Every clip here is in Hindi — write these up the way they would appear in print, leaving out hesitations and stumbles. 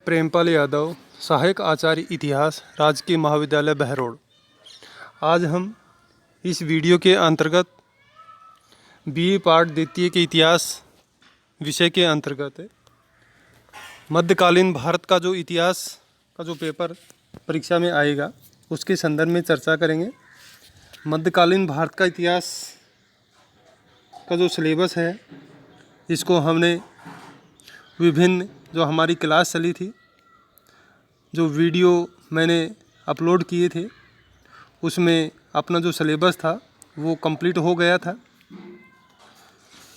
प्रेमपाल यादव, सहायक आचार्य इतिहास, राजकीय महाविद्यालय बहरोड। आज हम इस वीडियो के अंतर्गत बीए पाठ द्वितीय के इतिहास विषय के अंतर्गत मध्यकालीन भारत का जो इतिहास का जो पेपर परीक्षा में आएगा उसके संदर्भ में चर्चा करेंगे। मध्यकालीन भारत का इतिहास का जो सिलेबस है इसको हमने विभिन्न जो हमारी क्लास चली थी, जो वीडियो मैंने अपलोड किए थे, उसमें अपना जो सिलेबस था वो कंप्लीट हो गया था।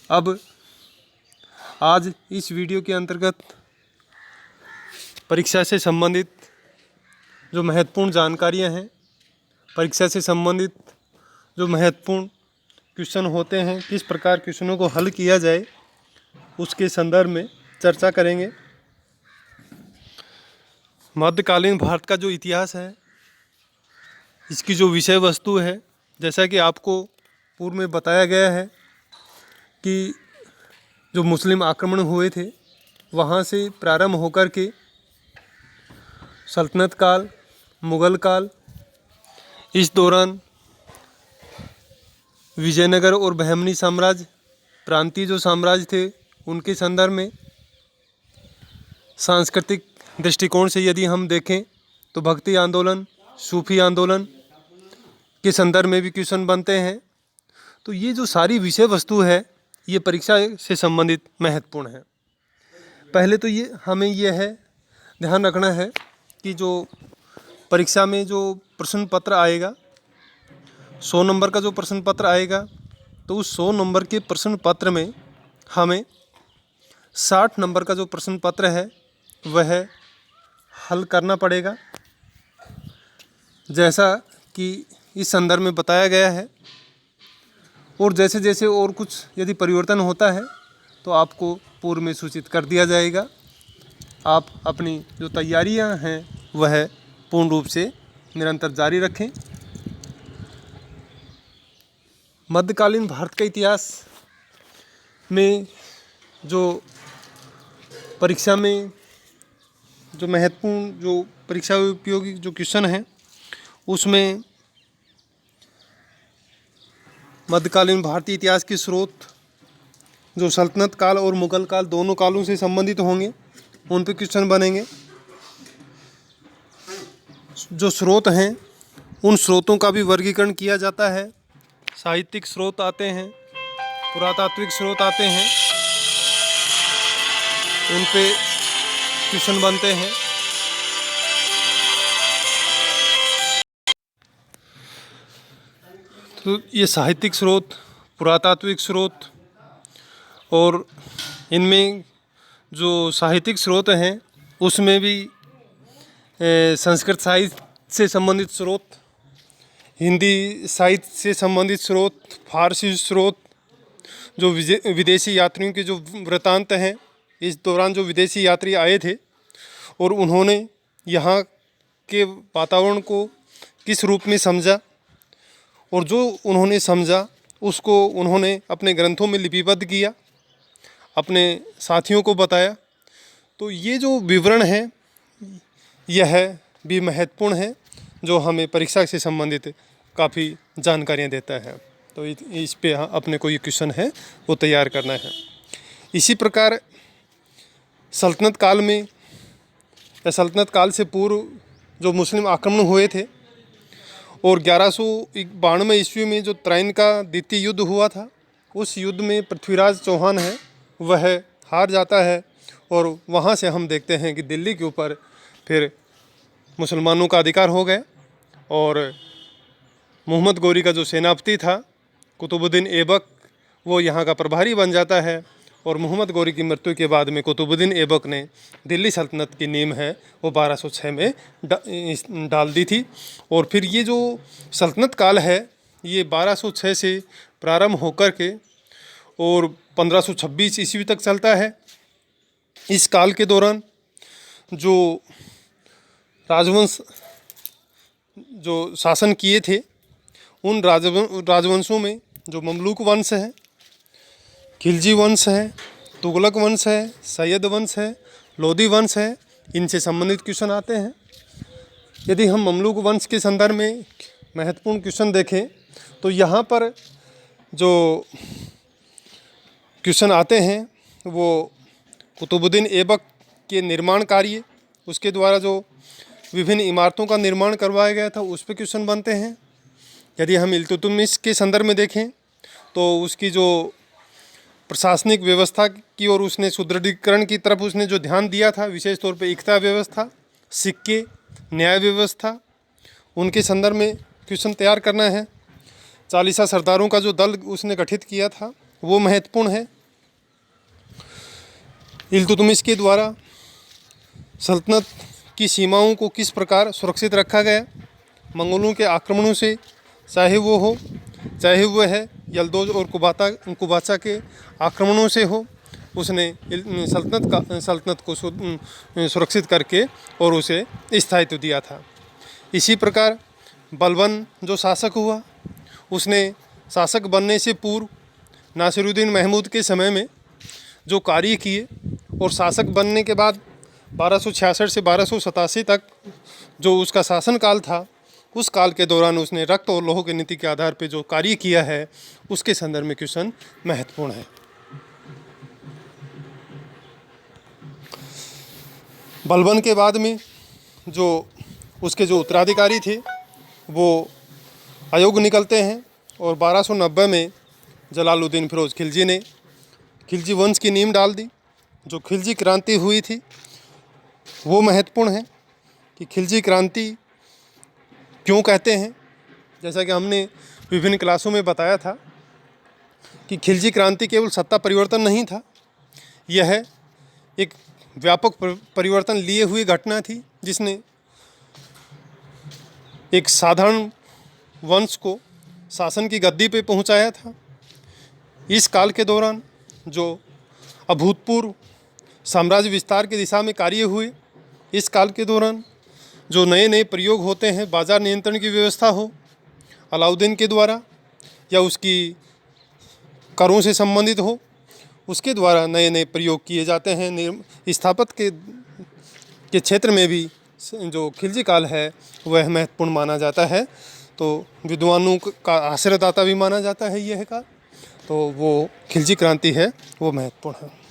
अब आज इस वीडियो के अंतर्गत परीक्षा से संबंधित जो महत्वपूर्ण जानकारियां हैं, परीक्षा से संबंधित जो महत्वपूर्ण क्वेश्चन होते हैं, किस प्रकार क्वेश्चनों को हल किया जाए, उसके संदर्भ में चर्चा करेंगे। मध्यकालीन भारत का जो इतिहास है, इसकी जो विषय वस्तु है, जैसा कि आपको पूर्व में बताया गया है कि जो मुस्लिम आक्रमण हुए थे वहाँ से प्रारंभ होकर के सल्तनत काल, मुग़ल काल, इस दौरान विजयनगर और बहमनी साम्राज्य, प्रांतीय जो साम्राज्य थे, उनके संदर्भ में सांस्कृतिक दृष्टिकोण से यदि हम देखें तो भक्ति आंदोलन, सूफी आंदोलन के संदर्भ में भी क्वेश्चन बनते हैं। तो ये जो सारी विषय वस्तु है ये परीक्षा से संबंधित महत्वपूर्ण है। पहले तो ये हमें यह है ध्यान रखना है कि जो परीक्षा में जो प्रश्न पत्र आएगा, 100 नंबर का जो प्रश्न पत्र आएगा, तो उस 100 नंबर के प्रश्न पत्र में हमें 60 नंबर का जो प्रश्न पत्र है वह हल करना पड़ेगा, जैसा कि इस संदर्भ में बताया गया है। और जैसे जैसे और कुछ यदि परिवर्तन होता है तो आपको पूर्व में सूचित कर दिया जाएगा। आप अपनी जो तैयारियां हैं वह पूर्ण रूप से निरंतर जारी रखें। मध्यकालीन भारत का इतिहास में जो परीक्षा में जो महत्वपूर्ण जो परीक्षा उपयोगी जो क्वेश्चन हैं उसमें मध्यकालीन भारतीय इतिहास के स्रोत जो सल्तनत काल और मुग़ल काल दोनों कालों से संबंधित होंगे, उन पे क्वेश्चन बनेंगे। जो स्रोत हैं उन स्रोतों का भी वर्गीकरण किया जाता है। साहित्यिक स्रोत आते हैं, पुरातात्विक स्रोत आते हैं, उन पे क्वेश्चन बनते हैं। तो ये साहित्यिक स्रोत, पुरातात्विक स्रोत, और इनमें जो साहित्यिक स्रोत हैं उसमें भी संस्कृत साहित्य से संबंधित स्रोत, हिंदी साहित्य से संबंधित स्रोत, फारसी स्रोत, जो विदेशी यात्रियों के जो वृत्तांत हैं, इस दौरान जो विदेशी यात्री आए थे और उन्होंने यहाँ के वातावरण को किस रूप में समझा और जो उन्होंने समझा उसको उन्होंने अपने ग्रंथों में लिपिबद्ध किया, अपने साथियों को बताया। तो ये जो विवरण है यह भी महत्वपूर्ण है, जो हमें परीक्षा से संबंधित काफ़ी जानकारियाँ देता है। तो इस पे अपने को ये क्वेश्चन है वो तैयार करना है। इसी प्रकार सल्तनत काल में या सल्तनत काल से पूर्व जो मुस्लिम आक्रमण हुए थे और 1192 ईस्वी में जो त्रैन का द्वितीय युद्ध हुआ था, उस युद्ध में पृथ्वीराज चौहान है वह हार जाता है और वहाँ से हम देखते हैं कि दिल्ली के ऊपर फिर मुसलमानों का अधिकार हो गया और मोहम्मद गौरी का जो सेनापति था कुतुबुद्दीन ऐबक, वो यहाँ का प्रभारी बन जाता है। और मोहम्मद गौरी की मृत्यु के बाद में कुतुबुद्दीन ऐबक ने दिल्ली सल्तनत की नींव है वो 1206 में डाल दी थी। और फिर ये जो सल्तनत काल है ये 1206 से प्रारंभ होकर के और 1526 ईस्वी तक चलता है। इस काल के दौरान जो राजवंश जो शासन किए थे उन राजवंशों में जो ममलूक वंश है, खिलजी वंश है, तुगलक वंश है, सैयद वंश है, लोधी वंश है, इनसे संबंधित क्वेश्चन आते हैं। यदि हम ममलूक वंश के संदर्भ में महत्वपूर्ण क्वेश्चन देखें तो यहाँ पर जो क्वेश्चन आते हैं वो कुतुबुद्दीन ऐबक के निर्माण कार्य, उसके द्वारा जो विभिन्न इमारतों का निर्माण करवाया गया था उस पर क्वेश्चन बनते हैं। यदि हम इल्तुतमिश के संदर्भ में देखें तो उसकी जो प्रशासनिक व्यवस्था की ओर उसने सुदृढ़ीकरण की तरफ उसने जो ध्यान दिया था, विशेष तौर पे एकता व्यवस्था, सिक्के, न्याय व्यवस्था, उनके संदर्भ में क्वेश्चन तैयार करना है। 40 सरदारों का जो दल उसने गठित किया था वो महत्वपूर्ण है। इल्तुतमिश के द्वारा सल्तनत की सीमाओं को किस प्रकार सुरक्षित रखा गया, मंगोलों के आक्रमणों से, चाहे वो है यल्दोज और कुबाचा के आक्रमणों से हो, उसने सल्तनत को सुरक्षित करके और उसे स्थायित्व दिया था। इसी प्रकार बलबन जो शासक हुआ, उसने शासक बनने से पूर्व नासिरुद्दीन महमूद के समय में जो कार्य किए और शासक बनने के बाद 1266 से 1287 तक जो उसका शासनकाल था, उस काल के दौरान उसने रक्त और लौह की नीति के आधार पर जो कार्य किया है उसके संदर्भ में क्वेश्चन महत्वपूर्ण है। बलबन के बाद में जो उसके जो उत्तराधिकारी थे वो अयोग निकलते हैं और 1290 में जलालुद्दीन फिरोज खिलजी ने खिलजी वंश की नींव डाल दी। जो खिलजी क्रांति हुई थी वो महत्वपूर्ण है कि खिलजी क्रांति क्यों कहते हैं। जैसा कि हमने विभिन्न क्लासों में बताया था कि खिलजी क्रांति केवल सत्ता परिवर्तन नहीं था, यह एक व्यापक परिवर्तन लिए हुई घटना थी जिसने एक साधारण वंश को शासन की गद्दी पे पहुंचाया था। इस काल के दौरान जो अभूतपूर्व साम्राज्य विस्तार की दिशा में कार्य हुए, इस काल के दौरान जो नए नए प्रयोग होते हैं, बाजार नियंत्रण की व्यवस्था हो अलाउद्दीन के द्वारा या उसकी करों से संबंधित हो, उसके द्वारा नए नए प्रयोग किए जाते हैं। स्थापत्य के क्षेत्र में भी जो खिलजी काल है वह महत्वपूर्ण माना जाता है। तो विद्वानों का आश्रयदाता भी माना जाता है यह काल, तो वो खिलजी क्रांति है वो महत्वपूर्ण है।